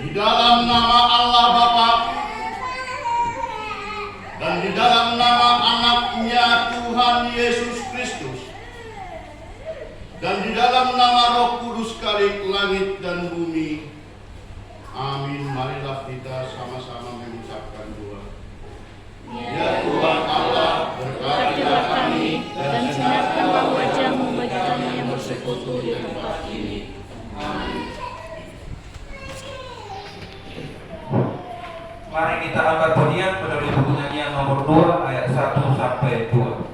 Di dalam nama Allah Bapa dan di dalam nama Anaknya Tuhan Yesus Kristus dan di dalam nama Roh Kudus Khalik langit dan bumi. Amin. Marilah kita sama-sama mengucapkan doa. Ya Tuhan Allah, berkatilah kami dan sinarkanlah wajah-Mu bagi kami yang bersekutu di tempat ini. Amin. Mari kita angkat bunyian melalui buku nyanyian nomor 2 ayat 1 sampai 2.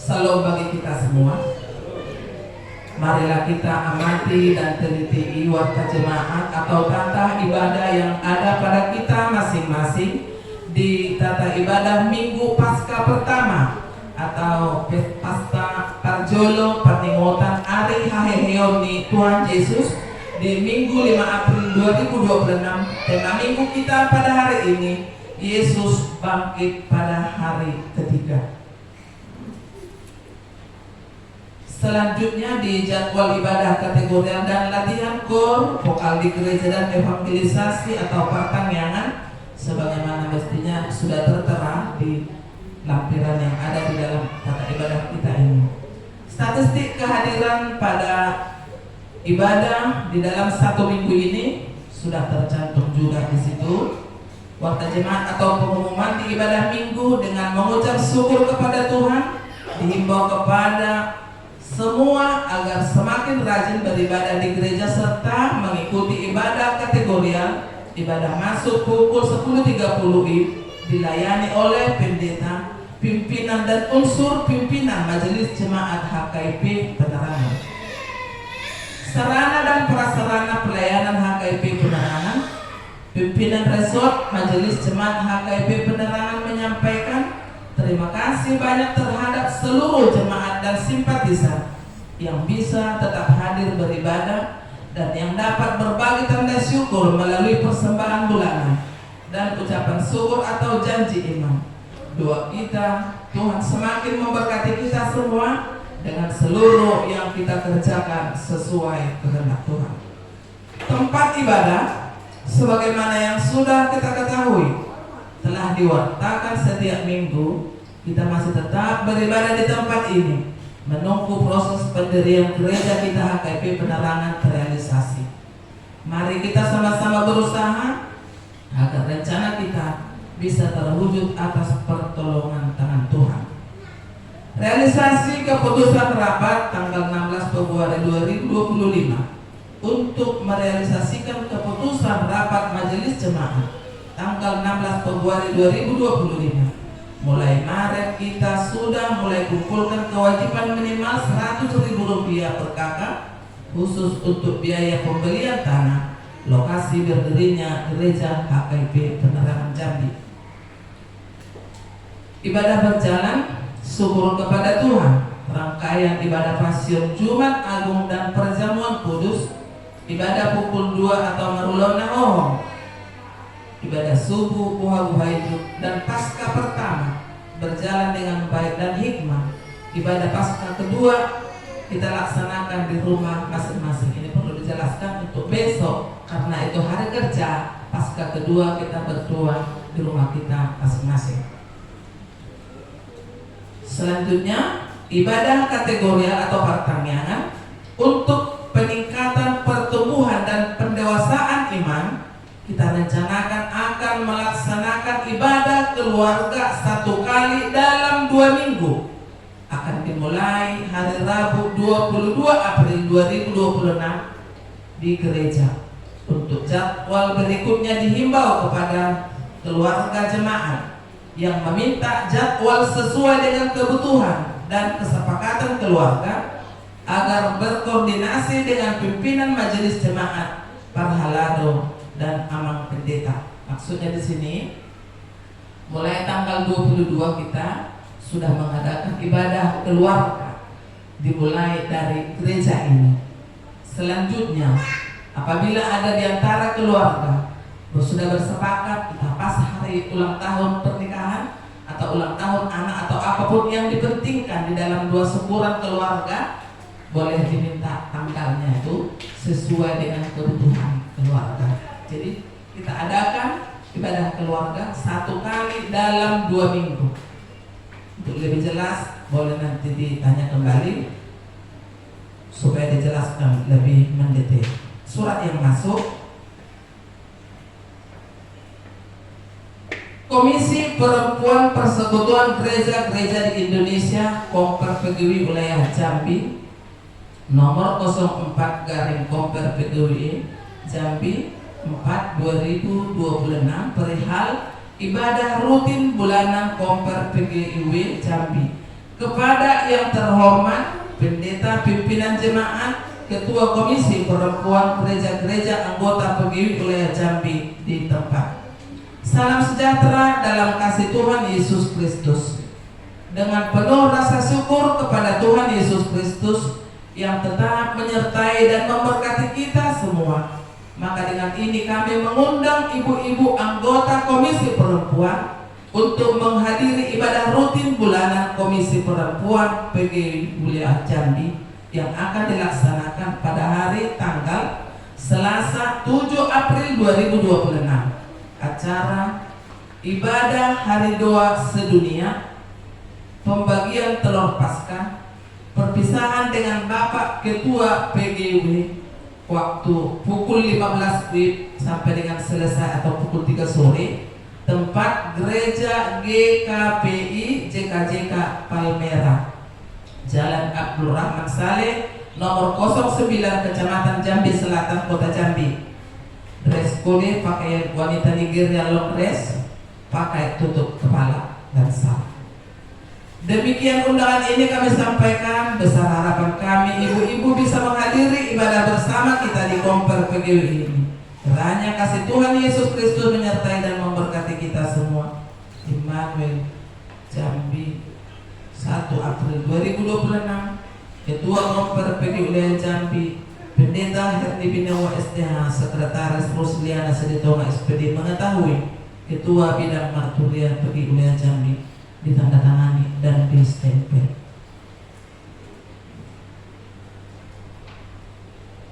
Salam bagi kita semua. Marilah kita amati dan teliti warta jemaat atau tata ibadah yang ada pada kita masing-masing di tata ibadah Minggu Paskah pertama atau Pasca Parjolo Patingotan Ari Haheheoni Tuhan Yesus di Minggu 5 April 2026. Tema Minggu kita pada hari ini, Yesus bangkit pada hari ketiga. Selanjutnya di jadwal ibadah kategorial dan latihan kor, vokal di gereja dan evangelisasi atau pertangyangan sebagaimana mestinya sudah tertera di lampiran yang ada di dalam tata ibadah kita ini. Statistik kehadiran pada ibadah di dalam satu minggu ini sudah tercantum juga di situ. Warta jemaat atau pengumuman di ibadah minggu dengan mengucap syukur kepada Tuhan dihimbau kepada semua agar semakin rajin beribadah di gereja serta mengikuti ibadah kategorial. Ibadah masuk pukul 10.30 dilayani oleh pendeta, pimpinan dan unsur pimpinan Majelis Jemaat HKIP Penerangan. Sarana dan prasarana pelayanan HKIP Penerangan. Pimpinan resort Majelis Jemaat HKIP Penerangan menyampaikan terima kasih banyak terhadap seluruh jemaat dan simpatisan yang bisa tetap hadir beribadah dan yang dapat berbagi tanda syukur melalui persembahan bulanan dan ucapan syukur atau janji iman. Doa kita, Tuhan semakin memberkati kita semua dengan seluruh yang kita kerjakan sesuai kehendak Tuhan. Tempat ibadah sebagaimana yang sudah kita ketahui telah diwartakan setiap minggu. Kita masih tetap beribadah di tempat ini menunggu proses pendirian gereja kita HKIP Penerangan terrealisasi. Mari kita sama-sama berusaha agar rencana kita bisa terwujud atas pertolongan tangan Tuhan. Realisasi keputusan rapat tanggal 16 Februari 2025 untuk merealisasikan keputusan rapat Majelis Jemaat tanggal 16 Februari 2025. Mulai Maret kita sudah mulai kumpulkan kewajiban minimal Rp100.000 per kakak khusus untuk biaya pembelian tanah lokasi berdirinya gereja HKIP Penerangan Jambi. Ibadah berjalan, syukur kepada Tuhan. Rangkaian ibadah Pasion Jumat Agung dan Perjamuan Kudus, ibadah pukul 2 atau Marulona Ohong, ibadah subuh, buha hidup dan pasca pertama berjalan dengan baik dan hikmah. Ibadah pasca kedua kita laksanakan di rumah masing-masing. Ini perlu dijelaskan untuk besok karena itu hari kerja. Pasca kedua kita berdua di rumah kita masing-masing. Selanjutnya ibadah kategorial atau pertangyangan untuk peningkatan pertumbuhan dan pendewasaan iman. Kita rencanakan akan melaksanakan ibadah keluarga 1 kali dalam 2 minggu. Akan dimulai hari Rabu 22 April 2026 di gereja. Untuk jadwal berikutnya dihimbau kepada keluarga jemaat yang meminta jadwal sesuai dengan kebutuhan dan kesepakatan keluarga agar berkoordinasi dengan pimpinan Majelis Jemaat, Parhalado dan Amang Pendeta. Maksudnya di sini mulai tanggal 22 kita sudah mengadakan ibadah keluarga dimulai dari gereja ini. Selanjutnya apabila ada di antara keluarga sudah bersepakat kita pas hari ulang tahun pernikahan atau ulang tahun anak atau apapun yang dipentingkan di dalam 2 syukuran keluarga, boleh diminta tanggalnya itu sesuai dengan kebutuhan keluarga. Jadi kita adakan ibadah keluarga 1 kali dalam 2 minggu. Untuk lebih jelas boleh nanti ditanya kembali supaya dijelaskan lebih mendetail. Surat yang masuk Komisi Perempuan Persekutuan Gereja-Gereja di Indonesia Komper PGW Wilayah Jambi nomor 04 garing Komper PGW Jambi 4/2026 perihal ibadah rutin bulanan Komper PGIW Jambi kepada yang terhormat pendeta, pimpinan jemaat, ketua komisi perempuan gereja-gereja, anggota pegawai wilayah Jambi di tempat. Salam sejahtera dalam kasih Tuhan Yesus Kristus. Dengan penuh rasa syukur kepada Tuhan Yesus Kristus yang tetap menyertai dan memberkati kita semua, maka dengan ini kami mengundang ibu-ibu anggota komisi perempuan untuk menghadiri ibadah rutin bulanan Komisi Perempuan PGRI Wilayah Jambi yang akan dilaksanakan pada hari tanggal Selasa 7 April 2026. Acara ibadah hari doa sedunia, pembagian telur Paskah, perpisahan dengan Bapak Ketua PGW waktu pukul 15 WIB sampai dengan selesai atau pukul 3 sore. Tempat Gereja GKPI JKJK Palmera, Jalan Abdul Rahman Saleh, nomor 09, Kecamatan Jambi Selatan, Kota Jambi. Dress code pakaian wanita Nigeria long dress, pakai tutup kepala dan sarung. Demikian undangan ini kami sampaikan. Besar harapan kami ibu-ibu bisa menghadiri ibadah bersama kita di Komper PGW ini. Kiranya kasih Tuhan Yesus Kristus menyertai dan memberkati kita semua. Immanuel Jambi, 1 April 2026. Ketua Komper PGW Wilayah Jambi, Pendeta Herni Binawa SDH, Sekretaris Rusliana Seditonga SPD mengetahui Ketua Bidang Marturian PGW Wilayah Jambi ditandatangani dan distempel.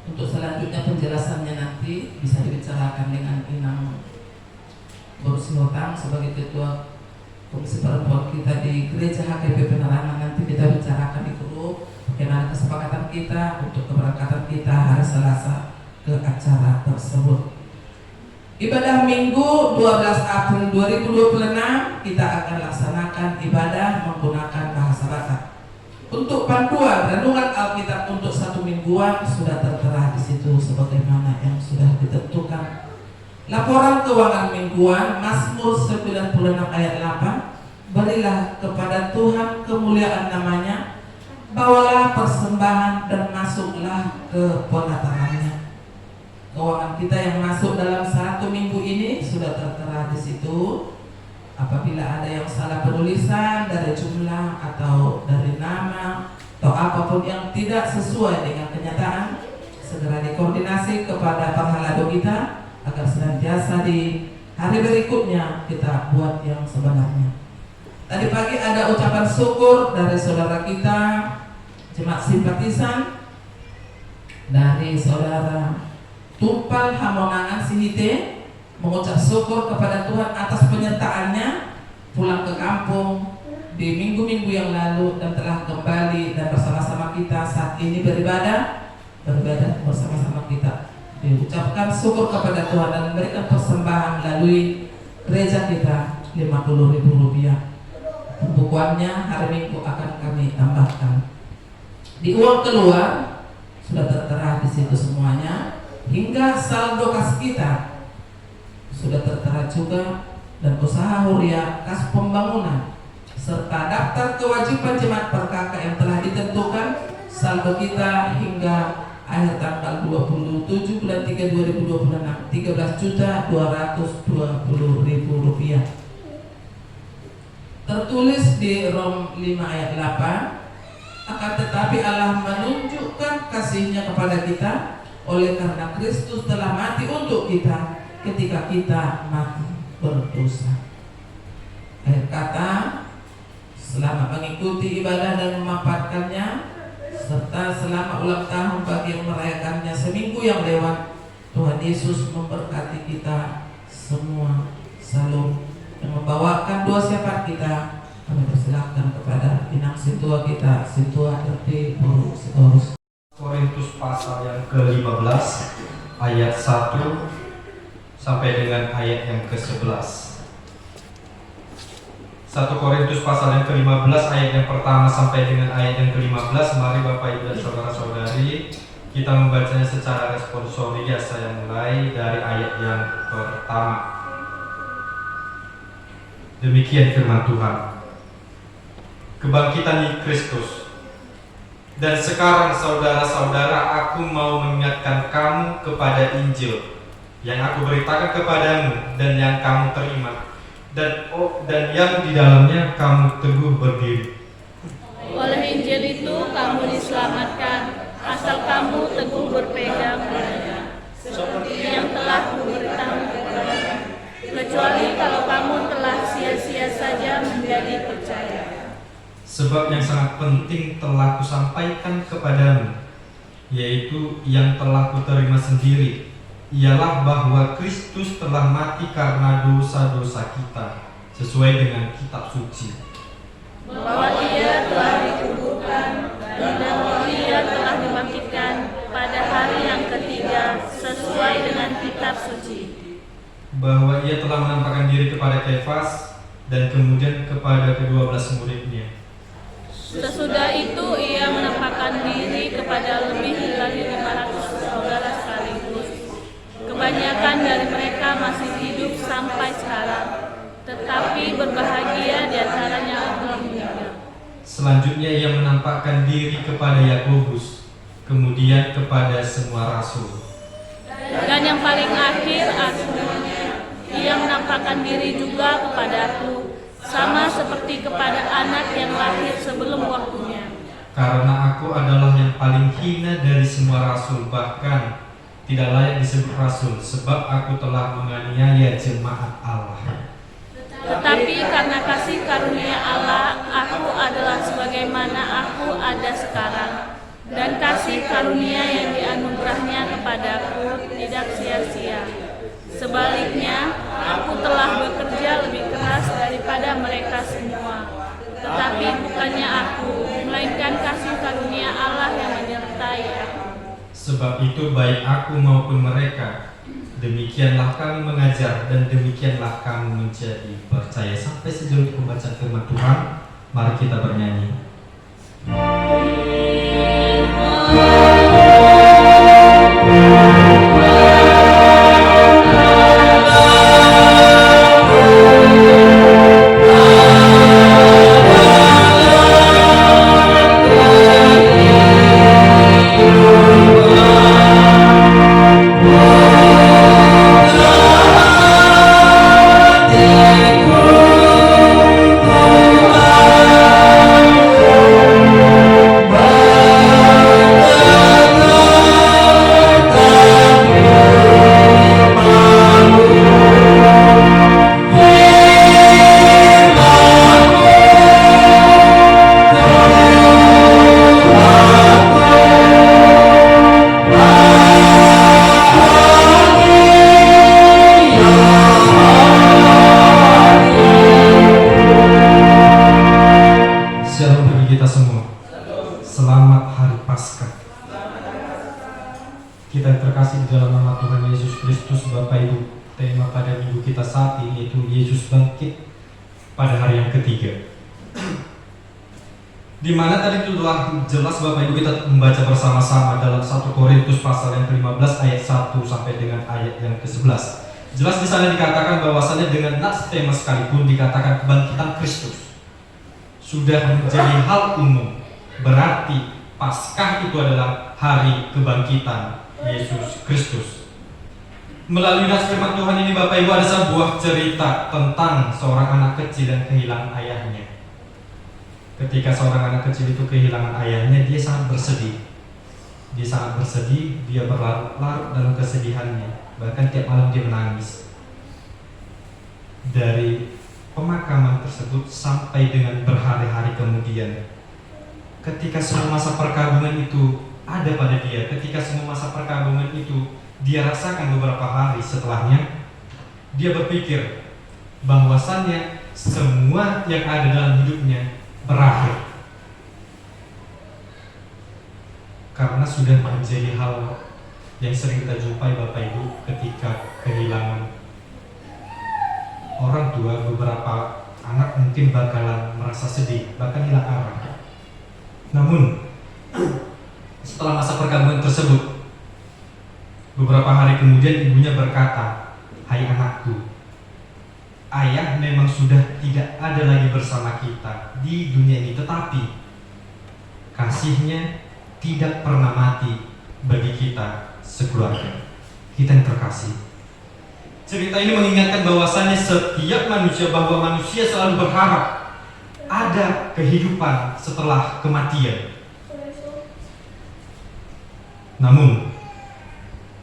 Untuk selanjutnya penjelasannya nanti bisa dibicarakan dengan Inang Borsihotang sebagai Ketua Komisi Perempuan kita di Gereja HKP Penerangan. Nanti kita bicarakan di grup bagaimana kesepakatan kita untuk keberangkatan kita hari Selasa ke acara tersebut. Ibadah Minggu 12 April 2026 kita akan laksanakan ibadah menggunakan bahasa Batak. Untuk panduan renungan Alkitab untuk 1 mingguan sudah tertera di situ sebagaimana yang sudah ditentukan. Laporan keuangan mingguan Mazmur 96 ayat 8, berilah kepada Tuhan kemuliaan namanya, bawalah persembahan dan masuklah ke penataannya. Keuangan kita yang masuk dalam 1 minggu ini sudah tertera di situ. Apabila ada yang salah penulisan dari jumlah atau dari nama atau apapun yang tidak sesuai dengan kenyataan, segera dikoordinasi kepada penghalado kita agar senantiasa di hari berikutnya kita buat yang sebenarnya. Tadi pagi ada ucapan syukur dari saudara kita, jemaat simpatisan dari saudara Tumpal Hamonangan Sihite, mengucap syukur kepada Tuhan atas penyertaannya pulang ke kampung di minggu-minggu yang lalu dan telah kembali dan bersama-sama kita saat ini beribadah bersama-sama kita. Diucapkan syukur kepada Tuhan dan memberikan persembahan melalui gereja kita Rp50.000. Pembukuannya hari Minggu akan kami tambahkan. Di uang keluar sudah tertera di situ semuanya, hingga saldo kas kita sudah tertera juga, dan usaha huria kas pembangunan serta daftar kewajiban jemaat PKK yang telah ditentukan. Saldo kita hingga akhir tanggal 27 bulan 3 2026 Rp13.220.000. Tertulis di Rom 5 ayat 8, akan tetapi Allah menunjukkan kasih-Nya kepada kita oleh karena Kristus telah mati untuk kita ketika kita mati berdosa. Akhir kata, selama mengikuti ibadah dan memaparkannya, serta selama ulang tahun bagi yang merayakannya seminggu yang lewat, Tuhan Yesus memberkati kita semua. Salam. Yang membawakan doa syafaat kita, kami persilakan kepada Inang Situa kita, Situa RT Borus. Korintus pasal yang ke-15 ayat 1 sampai dengan ayat yang ke-11. 1 Korintus pasal yang ke-15 ayat yang pertama sampai dengan ayat yang ke-15. Mari Bapak Ibu dan Saudara-saudari, kita membacanya secara responsori. Saya mulai dari ayat yang pertama. Demikian firman Tuhan. Kebangkitan Kristus Dan sekarang saudara-saudara, aku mau mengingatkan kamu kepada Injil yang aku beritakan kepadamu dan yang kamu terima, dan yang di dalamnya kamu teguh berdiri. Oleh Injil itu kamu diselamatkan, asal kamu teguh berpegang padanya, seperti yang telah kuberitahu kepadamu, kecuali kalau kamu telah sia-sia saja menjadi percaya. Sebab yang sangat penting telah kusampaikan kepadamu, yaitu yang telah kuterima sendiri, ialah bahwa Kristus telah mati karena dosa-dosa kita, sesuai dengan kitab suci. Bahwa Ia telah dikuburkan dan bahwa Ia telah dibangkitkan pada hari yang ketiga, sesuai dengan kitab suci. Bahwa Ia telah menampakkan diri kepada Kefas dan kemudian kepada ke-12 muridnya. Sesudah itu Ia menampakkan diri kepada lebih dari 500 saudara sekaligus. Kebanyakan dari mereka masih hidup sampai sekarang, tetapi berbahagia di antaranya yang telah meninggal. Selanjutnya Ia menampakkan diri kepada Yakobus, kemudian kepada semua rasul. Dan yang paling akhir aku, Ia menampakkan diri juga kepadaku, sama seperti kepada anak yang lahir sebelum waktunya. Karena aku adalah yang paling hina dari semua rasul, bahkan tidak layak disebut rasul, sebab aku telah menganiaya jemaat Allah. Tetapi karena kasih karunia Allah, aku adalah sebagaimana aku ada sekarang, dan kasih karunia yang dianugerahnya kepadaku tidak sia-sia. Sebaliknya, aku telah bekerja lebih keras daripada mereka semua. Tetapi bukannya aku, melainkan kasih karunia Allah yang menyertai aku. Sebab itu baik aku maupun mereka, demikianlah kami mengajar dan demikianlah kami menjadi percaya. Sampai sejauh pembacaan firman Tuhan, mari kita bernyanyi. Di mana tadi itu telah jelas Bapak Ibu kita membaca bersama-sama dalam 1 Korintus pasal yang ke-15 ayat 1 sampai dengan ayat yang ke-11. Jelas di sana dikatakan bahwasanya dengan nas tema sekalipun dikatakan kebangkitan Kristus sudah menjadi hal umum. Berarti Paskah itu adalah hari kebangkitan Yesus Kristus. Melalui nas firman Tuhan ini Bapak Ibu ada sebuah cerita tentang seorang anak kecil yang kehilangan ayahnya. Ketika seorang anak kecil itu kehilangan ayahnya, dia sangat bersedih. Dia berlarut-larut dalam kesedihannya. Bahkan tiap malam dia menangis. Dari pemakaman tersebut sampai dengan berhari-hari kemudian, ketika semua masa perkabungan itu ada pada dia, ketika semua masa perkabungan itu dia rasakan beberapa hari setelahnya, dia berpikir bahwasannya semua yang ada dalam hidupnya berakhir, karena sudah menjadi hal yang sering kita jumpai Bapak Ibu ketika kehilangan orang tua. Beberapa anak mungkin bakalan merasa sedih, bahkan hilang arah. Namun setelah masa perkabungan tersebut, beberapa hari kemudian ibunya berkata, "Hai anakku, ayah memang sudah tidak ada lagi bersama kita di dunia ini, tetapi kasihnya tidak pernah mati bagi kita sekeluarga. Kita yang terkasih, cerita ini mengingatkan bahwasannya setiap manusia, bahwa manusia selalu berharap ada kehidupan setelah kematian. Namun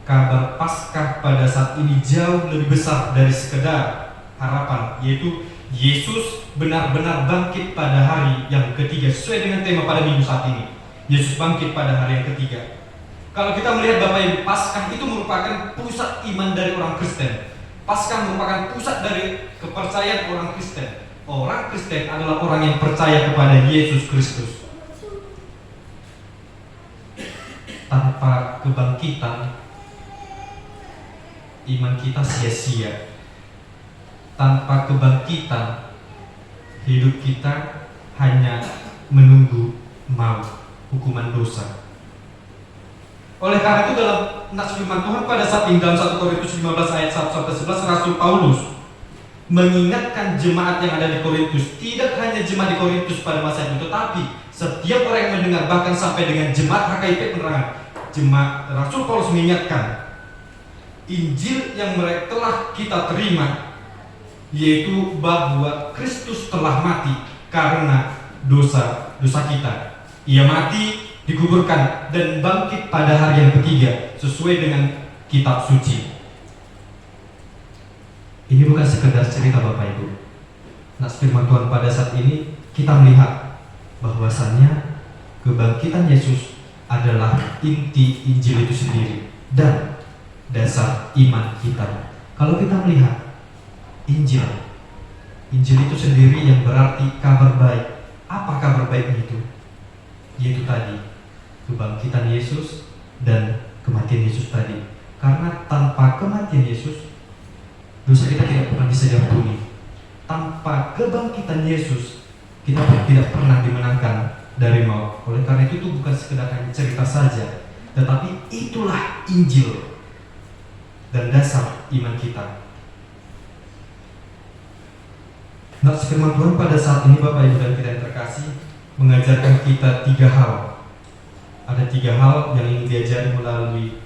kabar Paskah pada saat ini jauh lebih besar dari sekedar harapan, yaitu Yesus benar-benar bangkit pada hari yang ketiga. Sesuai dengan tema pada minggu saat ini, Yesus bangkit pada hari yang ketiga. Kalau kita melihat Bapak Ibu, Paskah itu merupakan pusat iman dari orang Kristen. Paskah merupakan pusat dari kepercayaan orang Kristen. Orang Kristen adalah orang yang percaya kepada Yesus Kristus. Tanpa kebangkitan, iman kita sia-sia. Tanpa kebangkitan, hidup kita hanya menunggu maut, hukuman dosa. Oleh karena itu dalam nas firman Tuhan pada saat ini dalam 1 Korintus 15 ayat 1-11, Rasul Paulus mengingatkan jemaat yang ada di Korintus, tidak hanya jemaat di Korintus pada masa itu, tetapi setiap orang yang mendengar, bahkan sampai dengan jemaat HKIP Penerangan. Rasul Paulus mengingatkan Injil yang mereka telah kita terima, yaitu bahwa Kristus telah mati karena dosa-dosa kita. Ia mati, dikuburkan, dan bangkit pada hari yang ketiga sesuai dengan kitab suci. Ini bukan sekedar cerita Bapak Ibu. Nas firman Tuhan pada saat ini kita melihat bahwasannya kebangkitan Yesus adalah inti Injil itu sendiri dan dasar iman kita. Kalau kita melihat Injil itu sendiri yang berarti kabar baik. Apa kabar baik itu? Yaitu tadi kebangkitan Yesus dan kematian Yesus tadi. Karena tanpa kematian Yesus, dosa kita tidak pernah bisa diampuni. Tanpa kebangkitan Yesus, kita tidak pernah dimenangkan dari maut. Oleh karena itu bukan sekedar hanya cerita saja, tetapi itulah Injil dan dasar iman kita. Nah, firman Tuhan pada saat ini Bapak Ibu dan kita yang terkasih mengajarkan kita 3 hal. Ada 3 hal yang ingin diajari melalui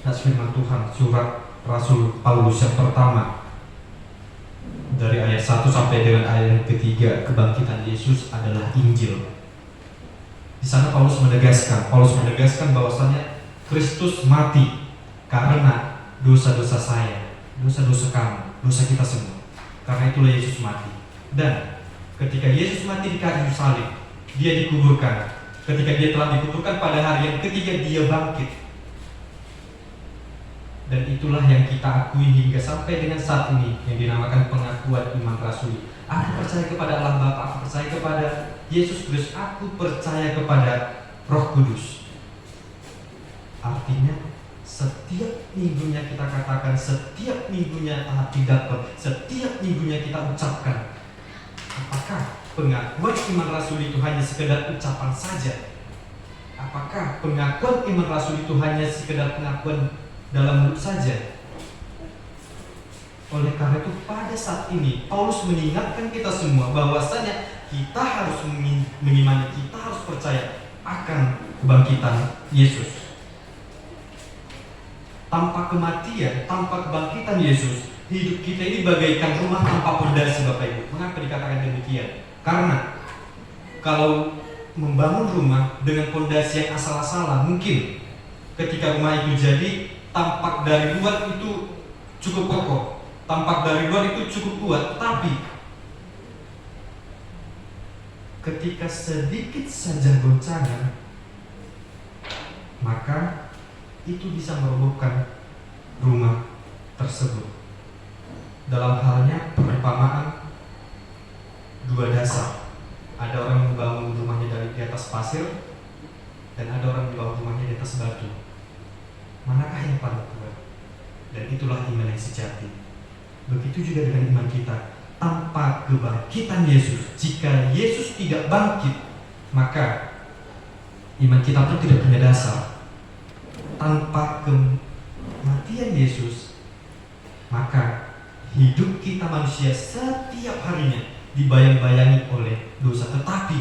nas firman Tuhan surat Rasul Paulus. Yang pertama, dari ayat 1 sampai dengan ayat yang ketiga, kebangkitan Yesus adalah Injil. Di sana Paulus menegaskan bahwasanya Kristus mati karena dosa-dosa saya, dosa-dosa kamu, dosa kita semua. Karena itulah Yesus mati. Dan ketika Yesus mati di kayu salib, dia dikuburkan. Ketika dia telah dikuburkan pada hari yang ketiga, dia bangkit. Dan itulah yang kita akui hingga sampai dengan saat ini, yang dinamakan pengakuan iman rasuli. Aku percaya kepada Allah Bapa, aku percaya kepada Yesus Kristus, aku percaya kepada Roh Kudus. Artinya setiap minggunya kita katakan, setiap minggunya pidato, setiap minggunya kita ucapkan. Apakah pengakuan iman rasul itu hanya sekedar ucapan saja? Apakah pengakuan iman rasul itu hanya sekedar pengakuan dalam mulut saja? Oleh karena itu pada saat ini Paulus mengingatkan kita semua bahwasanya kita harus mengimani, kita harus percaya akan kebangkitan Yesus. Tanpa kematian, tanpa kebangkitan Yesus, hidup kita ini bagaikan rumah tanpa pondasi Bapak Ibu. Mengapa dikatakan demikian? Karena kalau membangun rumah dengan pondasi yang asal-asalan, mungkin ketika rumah itu jadi, tampak dari luar itu cukup kokoh, tampak dari luar itu cukup kuat, tapi ketika sedikit saja goncangan, maka itu bisa merobohkan rumah tersebut. Dalam halnya perumpamaan 2 dasar. Ada orang yang membangun rumahnya dari di atas pasir, dan ada orang yang membangun rumahnya di atas batu. Manakah yang paling kuat? Dan itulah iman yang sejati. Begitu juga dengan iman kita. Tanpa kebangkitan Yesus, jika Yesus tidak bangkit, maka iman kita pun tidak punya dasar. Tanpa kematian Yesus, maka hidup kita manusia setiap harinya dibayang-bayangi oleh dosa. Tetapi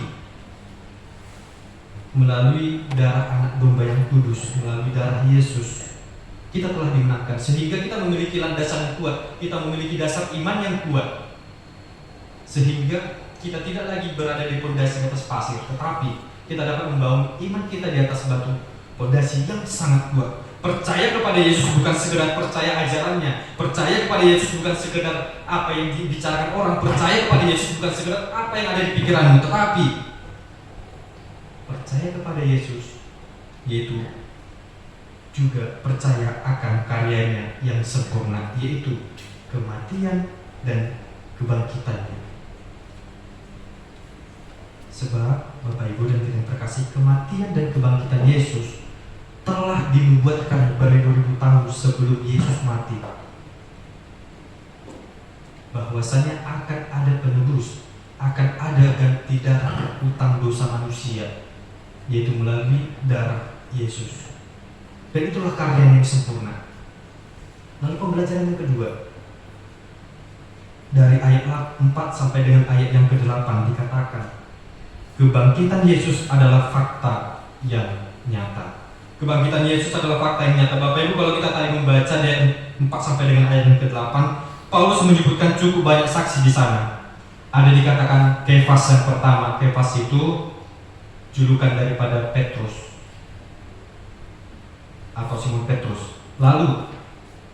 melalui darah anak domba yang kudus, melalui darah Yesus, kita telah dimenangkan. Sehingga kita memiliki landasan yang kuat, kita memiliki dasar iman yang kuat. Sehingga kita tidak lagi berada di pondasi atas pasir, tetapi kita dapat membangun iman kita di atas batu pondasi yang sangat kuat. Percaya kepada Yesus bukan sekedar percaya ajarannya, percaya kepada Yesus bukan sekedar apa yang dibicarakan orang, percaya kepada Yesus bukan sekedar apa yang ada di pikiranmu, tetapi percaya kepada Yesus yaitu juga percaya akan karyanya yang sempurna, yaitu kematian dan kebangkitannya. Sebab Bapak Ibu dan kita yang terkasih, kematian dan kebangkitan Yesus telah dinubuatkan dari 2000 tahun sebelum Yesus mati, bahwasanya akan ada penebus, akan ada ganti darah utang dosa manusia, yaitu melalui darah Yesus. Dan itulah karya yang sempurna. Lalu pembelajaran yang kedua, dari ayat 4 sampai dengan ayat yang ke-8 dikatakan, kebangkitan Yesus adalah fakta yang nyata. Kebangkitan Yesus adalah fakta yang nyata. Bapak Ibu, kalau kita tadi membaca dari 4 sampai dengan ayat yang ke-8, Paulus menyebutkan cukup banyak saksi di sana. Ada dikatakan Kefas yang pertama. Kefas itu julukan daripada Petrus atau Simon Petrus. Lalu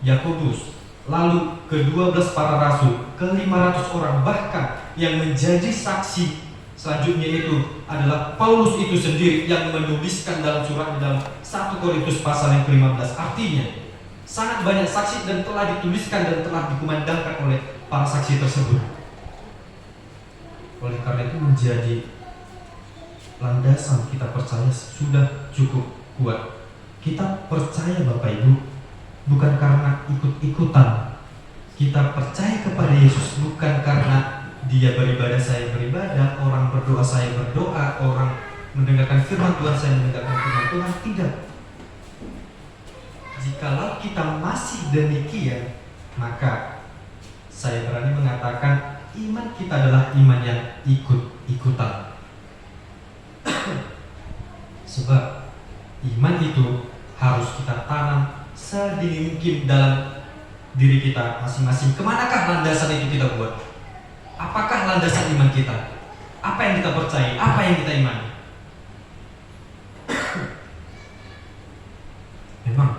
Yakobus, lalu ke-12 para rasul, ke-500 orang, bahkan yang menjadi saksi selanjutnya itu adalah Paulus itu sendiri yang menuliskan dalam surat dalam 1 Korintus pasal yang ke-15. Artinya sangat banyak saksi dan telah dituliskan dan telah dikumandangkan oleh para saksi tersebut. Oleh karena itu menjadi landasan kita percaya sudah cukup kuat. Kita percaya Bapak Ibu bukan karena ikut-ikutan. Kita percaya kepada Yesus bukan karena Dia beribadah, saya beribadah, orang berdoa, saya berdoa, orang mendengarkan firman Tuhan, saya mendengarkan firman Tuhan. Tidak. Jikalau kita masih demikian, maka saya berani mengatakan iman kita adalah iman yang ikut-ikutan. Sebab iman itu harus kita tanam sedini mungkin dalam diri kita masing-masing. Kemanakah landasan itu kita buat? Apakah landasan iman kita? Apa yang kita percaya? Apa yang kita imani? Memang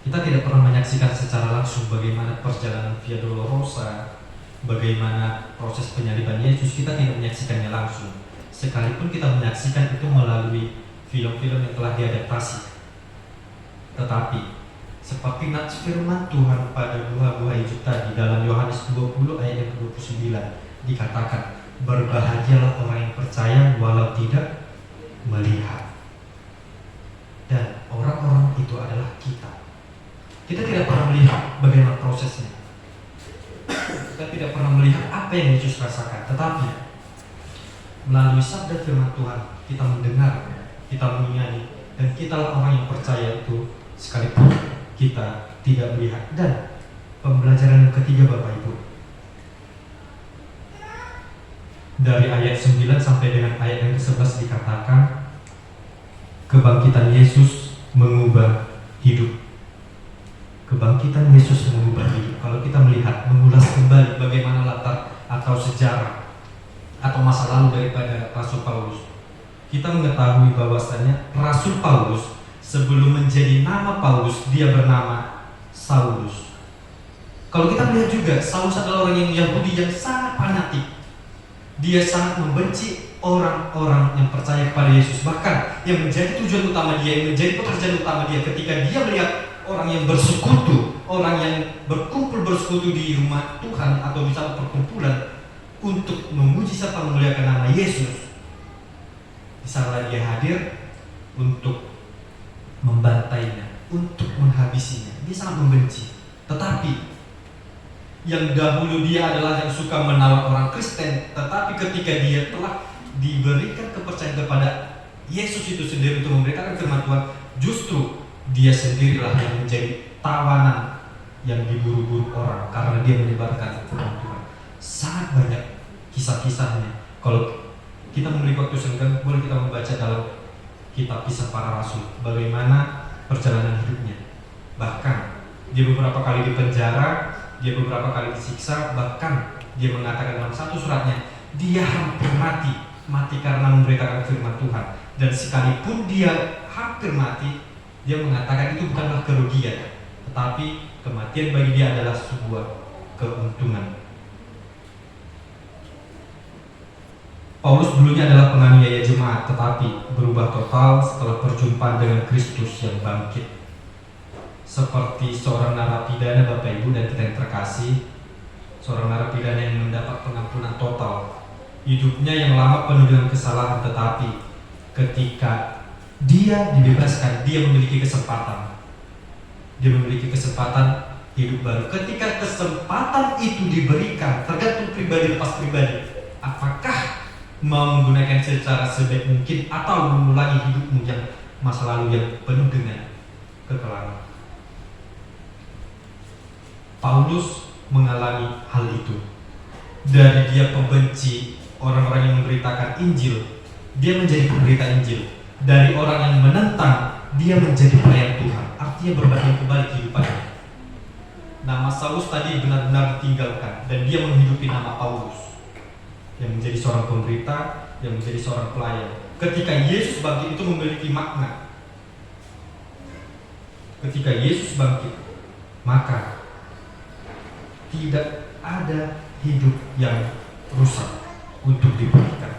kita tidak pernah menyaksikan secara langsung bagaimana perjalanan Via Dolorosa, bagaimana proses penyaliban Yesus. Kita tidak menyaksikannya langsung. Sekalipun kita menyaksikan itu melalui film-film yang telah diadaptasi. Tetapi seperti nats firman Tuhan pada buah-buah hidup tadi dalam Yohanes 20 ayat yang 29 dikatakan, berbahagialah orang yang percaya walau tidak melihat. Dan orang-orang itu adalah kita. Kita tidak pernah melihat bagaimana prosesnya. Kita tidak pernah melihat apa yang Yesus rasakan. Tetapi melalui sabda firman Tuhan kita mendengar, kita mengingani, dan kitalah orang yang percaya itu sekalipun kita tidak melihat. Dan pembelajaran yang ketiga Bapak Ibu, dari ayat 9 sampai dengan ayat yang ke-11 dikatakan kebangkitan Yesus mengubah hidup. Kebangkitan Yesus mengubah hidup. Kalau kita melihat, mengulas kembali bagaimana latar atau sejarah atau masa lalu daripada Rasul Paulus, kita mengetahui bahwasannya Rasul Paulus sebelum menjadi nama Paulus, dia bernama Saulus. Kalau kita melihat juga, Saulus adalah orang yang Yahudi yang sangat fanatik. Dia sangat membenci orang-orang yang percaya kepada Yesus. Bahkan yang menjadi tujuan utama dia, yang menjadi pekerjaan utama dia ketika dia melihat orang yang bersekutu, orang yang berkumpul bersekutu di rumah Tuhan atau di satu perkumpulan untuk memuji serta memuliakan nama Yesus, di sana dia hadir untuk membantainya, untuk menghabisinya. Dia sangat membenci. Tetapi yang dahulu dia adalah yang suka menawan orang Kristen, tetapi ketika dia telah diberikan kepercayaan kepada Yesus itu sendiri untuk memberitakan firman Tuhan, justru dia sendirilah yang menjadi tawanan yang diburu-buru orang karena dia menyebarkan firman Tuhan. Sangat banyak kisah-kisahnya. Kalau kita memiliki waktu senggang, boleh kita membaca dalam kitab Kisah Para Rasul bagaimana perjalanan hidupnya. Bahkan dia beberapa kali dipenjara, dia beberapa kali disiksa, bahkan dia mengatakan dalam satu suratnya dia hampir mati karena memberitakan firman Tuhan. Dan sekalipun dia hampir mati, dia mengatakan itu bukanlah kerugian, tetapi kematian bagi dia adalah sebuah keuntungan. Paulus dulunya adalah penganiaya jemaat, tetapi berubah total setelah perjumpaan dengan Kristus yang bangkit. Seperti seorang narapidana, Bapak Ibu dan kita yang terkasih, seorang narapidana yang mendapat pengampunan total. Hidupnya yang lama penuh dengan kesalahan, tetapi ketika dia dibebaskan, dia memiliki kesempatan. Dia memiliki kesempatan hidup baru. Ketika kesempatan itu diberikan, tergantung pribadi lepas pribadi. Apakah mau menggunakan secara sebaik mungkin atau mengulangi hidupmu yang masa lalu yang penuh dengan kekelaman. Paulus mengalami hal itu. Dari dia pembenci orang-orang yang memberitakan Injil, dia menjadi pemberita Injil. Dari orang yang menentang, dia menjadi pelayan Tuhan. Artinya berbanding kembali kehidupannya. Nama Saulus tadi benar-benar ditinggalkan dan dia menghidupi nama Paulus, yang menjadi seorang pemberita, yang menjadi seorang pelayan. Ketika Yesus bangkit itu memiliki makna. Ketika Yesus bangkit, maka tidak ada hidup yang rusak untuk dipulihkan.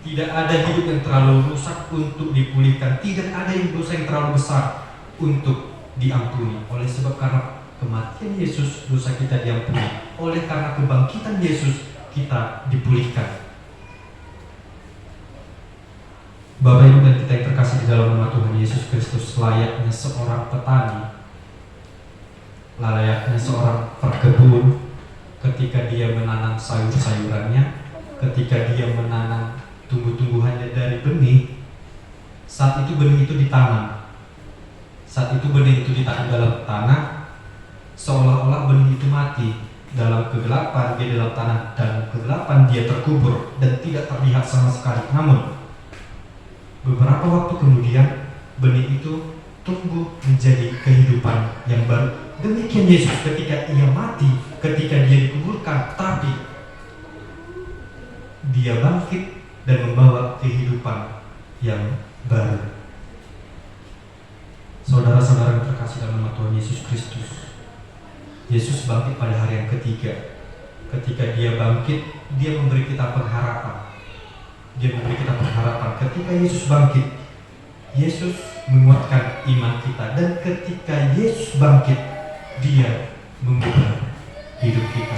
Tidak ada hidup yang terlalu rusak untuk dipulihkan. Tidak ada yang dosa yang terlalu besar untuk diampuni. Oleh sebab karena kematian Yesus, dosa kita diampuni. Oleh karena kebangkitan Yesus, kita dipulihkan. Bapak Ibu dan kita yang terkasih di dalam nama Tuhan Yesus Kristus, layaknya seorang petani, layaknya seorang perkebun, ketika dia menanam sayur-sayurannya, ketika dia menanam tumbuh-tumbuhannya dari benih, saat itu benih itu ditanam, saat itu benih itu ditanam dalam tanah, seolah-olah benih itu mati. Dalam kegelapan, dia dalam tanah, dan kegelapan dia terkubur dan tidak terlihat sama sekali. Namun beberapa waktu kemudian benih itu tumbuh menjadi kehidupan yang baru. Demikian Yesus ketika ia mati, ketika dia dikuburkan, tapi dia bangkit dan membawa kehidupan yang baru. Saudara-saudara yang terkasih dalam nama Tuhan Yesus Kristus, Yesus bangkit pada hari yang ketiga. Ketika dia bangkit, dia memberi kita pengharapan. Dia memberi kita pengharapan. Ketika Yesus bangkit, Yesus menguatkan iman kita. Dan ketika Yesus bangkit, dia mengubah hidup kita.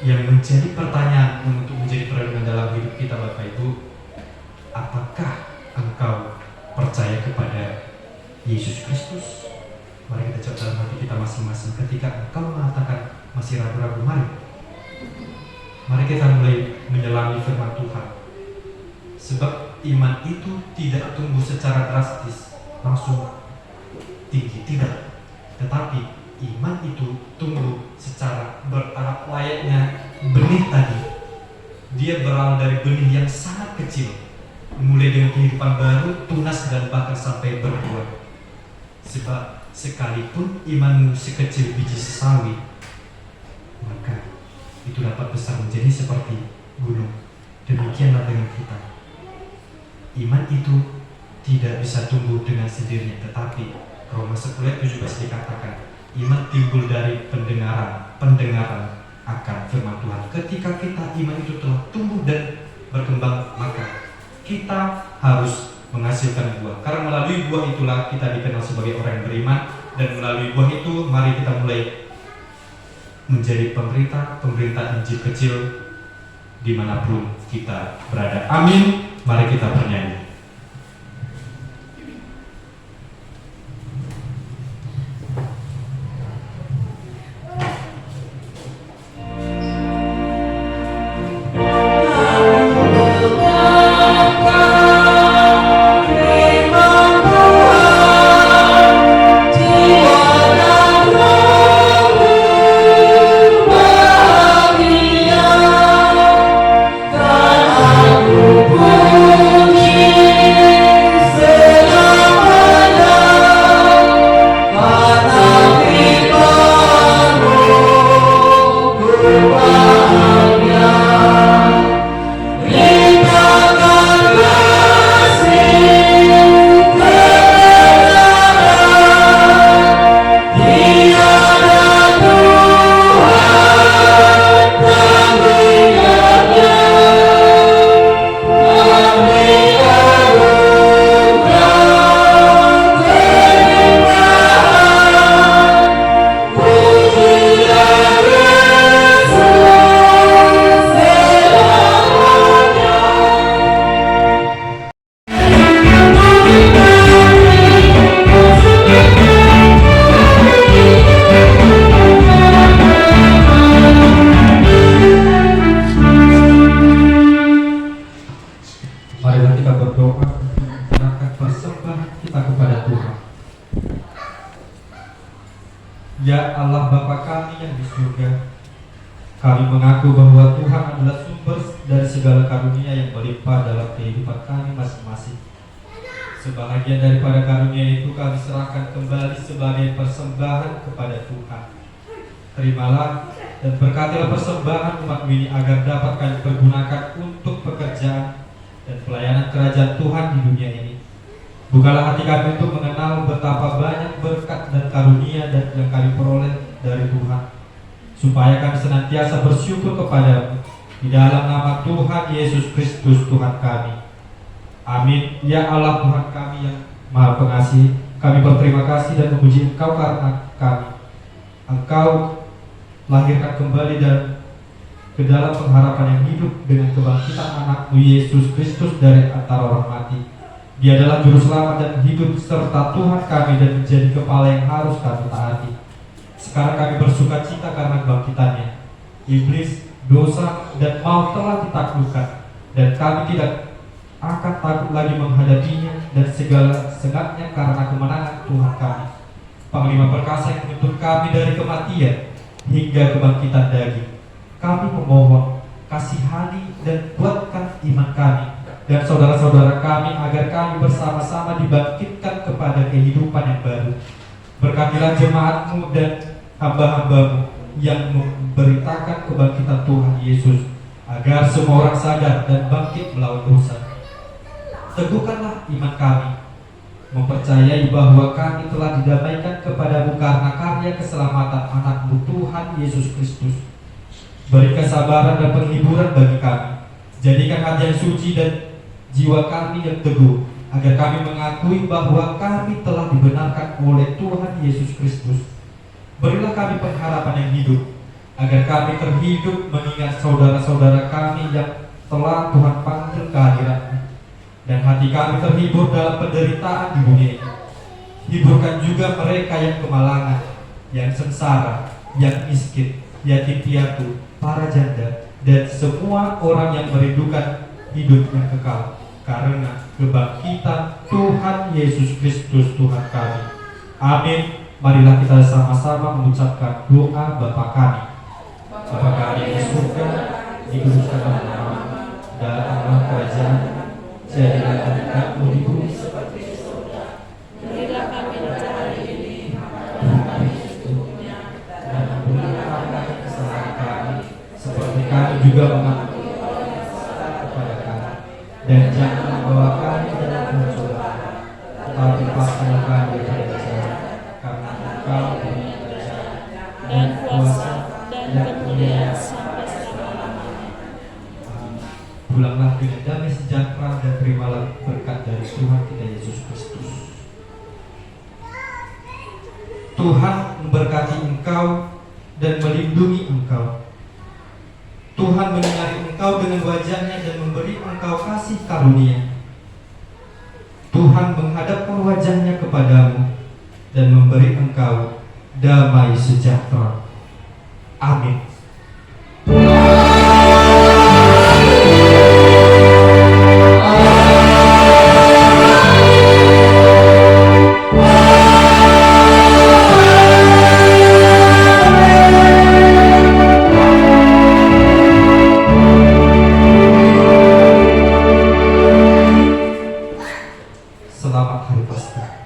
Yang menjadi pertanyaan untuk menjadi perenungan dalam hidup kita, Bapak Ibu, apakah engkau percaya kepada Yesus Kristus? Mari kita cek dalam hati kita masing-masing. Ketika engkau mengatakan masih ragu-ragu, mari kita mulai menyelami firman Tuhan. Sebab iman itu tidak tumbuh secara drastis, langsung tinggi, tidak. Tetapi iman itu tumbuh secara bertahap, layaknya benih tadi. Dia berawal dari benih yang sangat kecil, mulai dengan kehidupan baru, tunas dan bahkan sampai berbuah. Sebab sekalipun imanmu sekecil biji sesawi, maka itu dapat besar menjadi seperti gunung. Demikianlah dengan kita. Iman itu tidak bisa tumbuh dengan sendirinya, tetapi Roma 10:17 dikatakan iman timbul dari pendengaran akan firman Tuhan. Ketika kita iman itu telah tumbuh dan berkembang, maka kita harus menghasilkan buah. Karena melalui buah itulah kita dikenal sebagai orang yang beriman, dan melalui buah itu mari kita mulai menjadi pemberita Injil kecil dimanapun kita berada. Amin. Mari kita bernyanyi. Aku marilah kita berdoa untuk menyerahkan persembahan kita kepada Tuhan. Ya Allah Bapa kami yang di surga, kami mengaku bahwa Tuhan adalah sumber dari segala karunia yang berlimpah dalam kehidupan kami masing-masing. Sebahagian daripada karunia itu kami serahkan kembali sebagai persembahan kepada Tuhan. Terimalah dan berkatilah persembahan umat ini agar dapat kami pergunakan untuk pekerjaan dan pelayanan kerajaan Tuhan di dunia ini. Bukalah hati kami untuk mengenal betapa banyak berkat dan karunia yang kami peroleh dari Tuhan, supaya kami senantiasa bersyukur kepadamu di dalam nama Tuhan Yesus Kristus Tuhan kami. Amin. Ya Allah Tuhan kami yang Maha Pengasih, kami berterima kasih dan memuji Engkau karena Engkau lahirkan kembali dan ke dalam pengharapan yang hidup dengan kebangkitan anak-Mu Yesus Kristus dari antara orang mati. Dia adalah juru selamat dan hidup serta Tuhan kami dan menjadi kepala yang harus kami taati. Sekarang kami bersuka cita karena kebangkitannya. Iblis, dosa, dan maut telah ditaklukkan, dan kami tidak akan takut lagi menghadapinya dan segala sengatnya karena kemenangan Tuhan kami. Panglima perkasa yang menuntut kami dari kematian hingga kebangkitan daging. Kami memohon, kasihani dan kuatkan iman kami dan saudara-saudara kami agar kami bersama-sama dibangkitkan kepada kehidupan yang baru. Berkatilah jemaat-Mu dan hamba-hamba-Mu yang memberitakan kebangkitan Tuhan Yesus, agar semua orang sadar dan bangkit melawan dosa. Teguhkanlah iman kami, mempercayai bahwa kami telah didamaikan kepadamu karena karya keselamatan anak-Mu Tuhan Yesus Kristus. Beri kesabaran dan penghiburan bagi kami. Jadikan hati yang suci dan jiwa kami yang teguh, agar kami mengakui bahwa kami telah dibenarkan oleh Tuhan Yesus Kristus. Berilah kami pengharapan yang hidup, agar kami terhidup mengingat saudara-saudara kami yang telah Tuhan panggil ke hadirat-Mu. Dan hati kami terhibur dalam penderitaan di dunia ini. Hiburkan juga mereka yang kemalangan, yang sengsara, yang miskin, yatim piatu, para janda, dan semua orang yang merindukan hidup yang kekal karena kebangkitan Tuhan Yesus Kristus Tuhan kami. Amin. Marilah kita sama-sama mengucapkan doa Bapa kami. Bapa kami di surga, dikuduskanlah namamu, datanglah kerajaan, jadilah kehendakmu di bumi seperti di surga. Berilah kami rezeki hari ini, Dan kami secukupnya, dan ampunilah kami kesalahan kami, seperti kami juga mengampuni orang yang salah kepada kami. Dan jangan membawa kami dalam pencobaan, tetapi lepaskanlah kami dari jahat, karena Engkau punya kerajaan dan kuasa dan kemuliaan sampai selama-lamanya. Pulanglah dengan damai sejahtera dan terimalah berkat dari Tuhan kita Yesus Kristus. Tuhan memberkati engkau dan melindungi engkau. Tuhan menyinari engkau dengan wajah-Nya dan memberi engkau kasih karunia. Tuhan menghadapkan wajah-Nya kepadamu dan memberi engkau damai sejahtera. Amin. Selamat Hari Paskah.